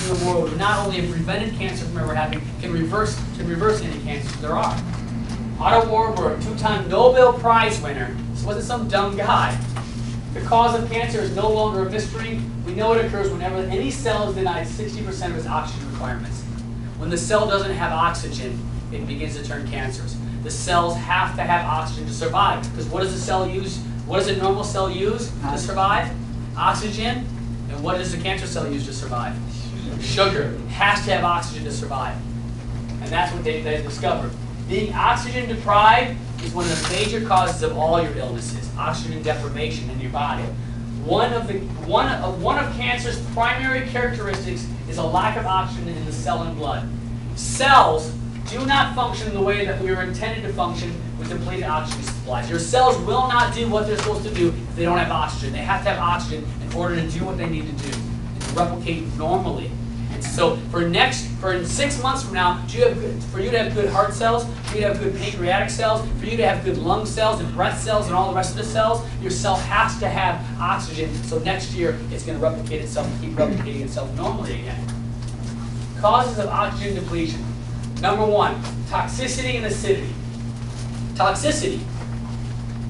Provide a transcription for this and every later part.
in the world who not only have prevented cancer from ever happening, can reverse any cancers there are. Otto Warburg, 2-time Nobel Prize winner. This wasn't some dumb guy. The cause of cancer is no longer a mystery. We know it occurs whenever any cell is denied 60% of its oxygen requirements. When the cell doesn't have oxygen, it begins to turn cancerous. The cells have to have oxygen to survive. Because what does the cell use? What does a normal cell use to survive? Oxygen. And what does the cancer cell use to survive? Sugar. It has to have oxygen to survive. And that's what they discovered. Being oxygen deprived is one of the major causes of all your illnesses. Oxygen deprivation in your body. One of cancer's primary characteristics is a lack of oxygen in the cell and blood. Cells do not function the way that we were intended to function with depleted oxygen supplies. Your cells will not do what they're supposed to do if they don't have oxygen. They have to have oxygen in order to do what they need to do and to replicate normally. And so for 6 months from now, for you to have good heart cells, for you to have good pancreatic cells, for you to have good lung cells and breast cells and all the rest of the cells, your cell has to have oxygen. So next year, it's going to replicate itself and keep replicating itself normally again. Causes of oxygen depletion. Number 1, toxicity and acidity. Toxicity.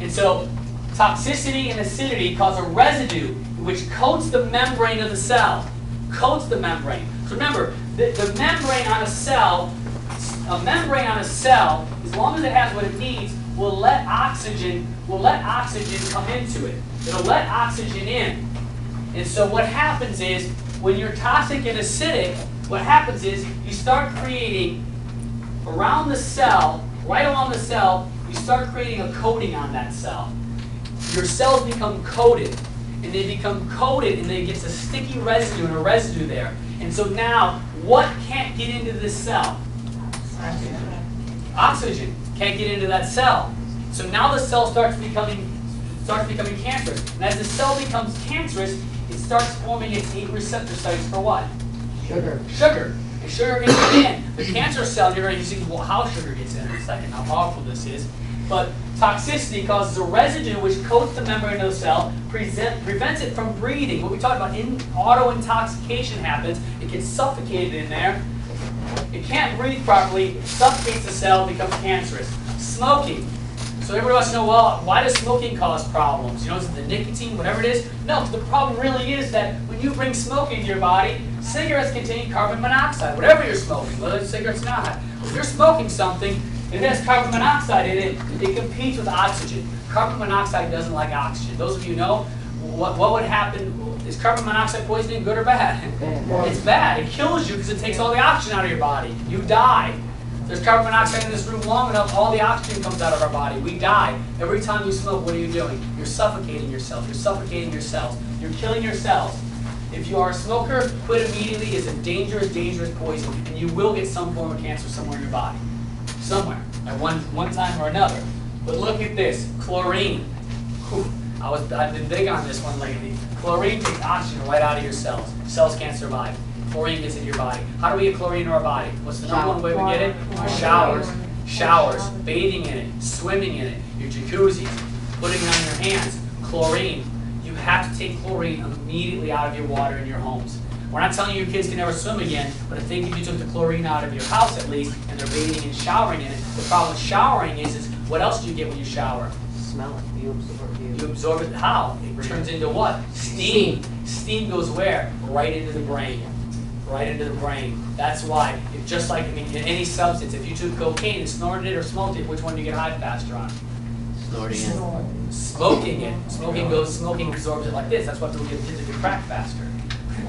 And so toxicity and acidity cause a residue which coats the membrane of the cell. Coats the membrane. So remember, the membrane on a cell, as long as it has what it needs, will let oxygen come into it. It'll let oxygen in. And so what happens is, when you're toxic and acidic, what happens is you start creating around the cell, right along the cell, you start creating a coating on that cell. Your cells become coated. And they become coated, and they get a sticky residue and a residue there. And so now, what can't get into this cell? Oxygen can't get into that cell. So now the cell starts becoming cancerous. And as the cell becomes cancerous, it starts forming its 8 receptor sites for what? Sugar. Sugar. And sugar gets in. The cancer cell, you're going to see how sugar gets in a second, how powerful this is. But toxicity causes a residue which coats the membrane of the cell, prevents it from breathing. What we talked about, auto-intoxication happens. It gets suffocated in there. It can't breathe properly, suffocates the cell, becomes cancerous. Smoking. So everybody wants to know, well, why does smoking cause problems? You know, is it the nicotine, whatever it is? No, the problem really is that when you bring smoking to your body, cigarettes contain carbon monoxide, whatever you're smoking, whether it's cigarettes or not. If you're smoking something, it has carbon monoxide in it. It competes with oxygen. Carbon monoxide doesn't like oxygen. Those of you know, what would happen? Is carbon monoxide poisoning good or bad? It's bad. It kills you because it takes all the oxygen out of your body. You die. If there's carbon monoxide in this room long enough, all the oxygen comes out of our body. We die. Every time you smoke, what are you doing? You're suffocating yourself. You're suffocating your cells. You're killing your cells. If you are a smoker, quit immediately. It's a dangerous, dangerous poison, and you will get some form of cancer somewhere in your body. Somewhere, at one time or another. But look at this, chlorine. Whew. I've been big on this one lately. Chlorine takes oxygen right out of your cells. Cells can't survive. Chlorine gets into your body. How do we get chlorine in our body? What's the number 1 way we get it? Our showers, bathing in it, swimming in it, your jacuzzis, putting it on your hands. Chlorine. You have to take chlorine immediately out of your water in your homes. We're not telling you your kids can never swim again, but I think if you took the chlorine out of your house at least, and they're bathing and showering in it, the problem with showering is what else do you get when you shower? Smell it. You absorb it. You absorb it how? It turns into what? Steam. Steam goes where? Right into the brain. Right into the brain. That's why, just like in any substance, if you took cocaine and snorted it or smoked it, which one do you get high faster on? Snorting it. Smoking it. Smoking absorbs it like this. That's why people get addicted to crack faster.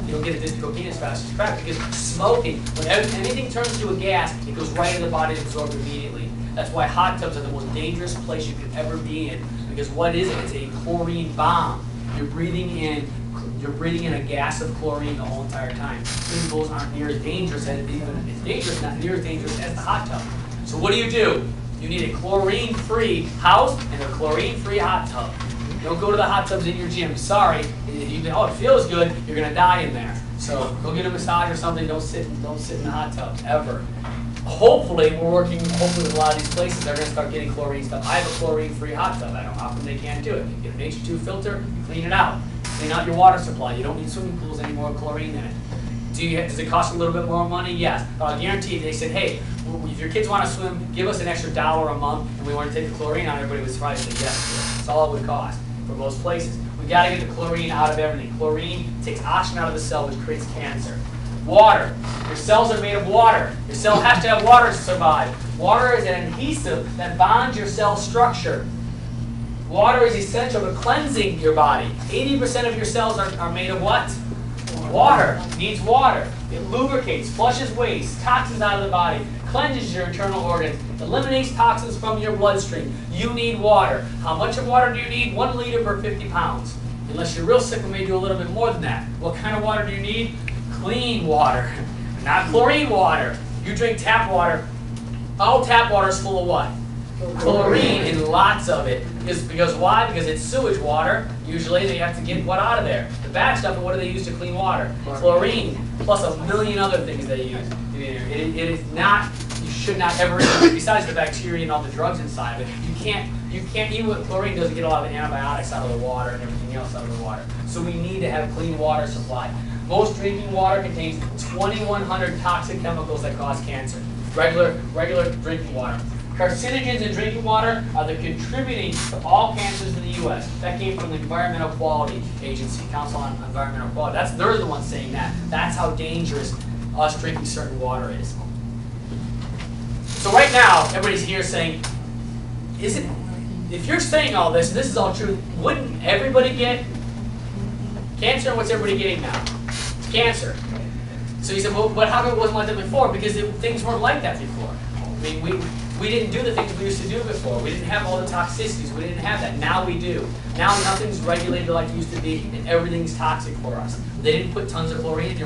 You don't get addicted to cocaine as fast as crack because smoking, when anything turns into a gas, it goes right into the body and absorbed immediately. That's why hot tubs are the most dangerous place you could ever be in. Because what is it? It's a chlorine bomb. You're breathing in a gas of chlorine the whole entire time. Swimming pools aren't near as dangerous as not near as dangerous as the hot tub. So what do? You need a chlorine-free house and a chlorine-free hot tub. Don't go to the hot tubs in your gym. Sorry, it feels good. You're gonna die in there. So go get a massage or something. Don't sit in the hot tub ever. Hopefully, we're working with a lot of these places. They're gonna start getting chlorine stuff. I have a chlorine-free hot tub. I don't know how come they can't do it. You get an H2 filter. You clean it out. Clean out your water supply. You don't need swimming pools anymore with chlorine in it. Does it cost a little bit more money? Yes. Guaranteed. They said, hey, if your kids want to swim, give us an extra $1 a month, and we want to take the chlorine out. Everybody was surprised. Said yes. That's all it would cost for most places. We got to get the chlorine out of everything. Chlorine takes oxygen out of the cell, which creates cancer. Water. Your cells are made of water. Your cell has to have water to survive. Water is an adhesive that bonds your cell structure. Water is essential to cleansing your body. 80% of your cells are made of what? Water. Needs water. It lubricates, flushes waste, toxins out of the body, cleanses your internal organs, eliminates toxins from your bloodstream. You need water. How much of water do you need? 1 liter per 50 pounds. Unless you're real sick, we may do a little bit more than that. What kind of water do you need? Clean water, not chlorine water. You drink tap water. All tap water is full of what? Chlorine, and lots of it. Because why? Because it's sewage water. Usually they have to get what out of there. The bad stuff, what do they use to clean water? Chlorine, plus a million other things they use. It is not, you should not ever, besides the bacteria and all the drugs inside of it, you can't, even with chlorine doesn't get a lot of antibiotics out of the water and everything else out of the water. So we need to have clean water supply. Most drinking water contains 2,100 toxic chemicals that cause cancer. Regular drinking water. Carcinogens in drinking water are the contributing to all cancers in the U.S. That came from the Environmental Quality Agency, Council on Environmental Quality. They're the ones saying that. That's how dangerous us drinking certain water is. So right now, everybody's here saying, if you're saying all this, and this is all true, wouldn't everybody get cancer? And what's everybody getting now? It's cancer. So you said, well, but how come it wasn't like that before? Because things weren't like that before. I mean, we didn't do the things we used to do before. We didn't have all the toxicities. We didn't have that. Now we do. Now nothing's regulated like it used to be, and everything's toxic for us. They didn't put tons of chlorine in your water.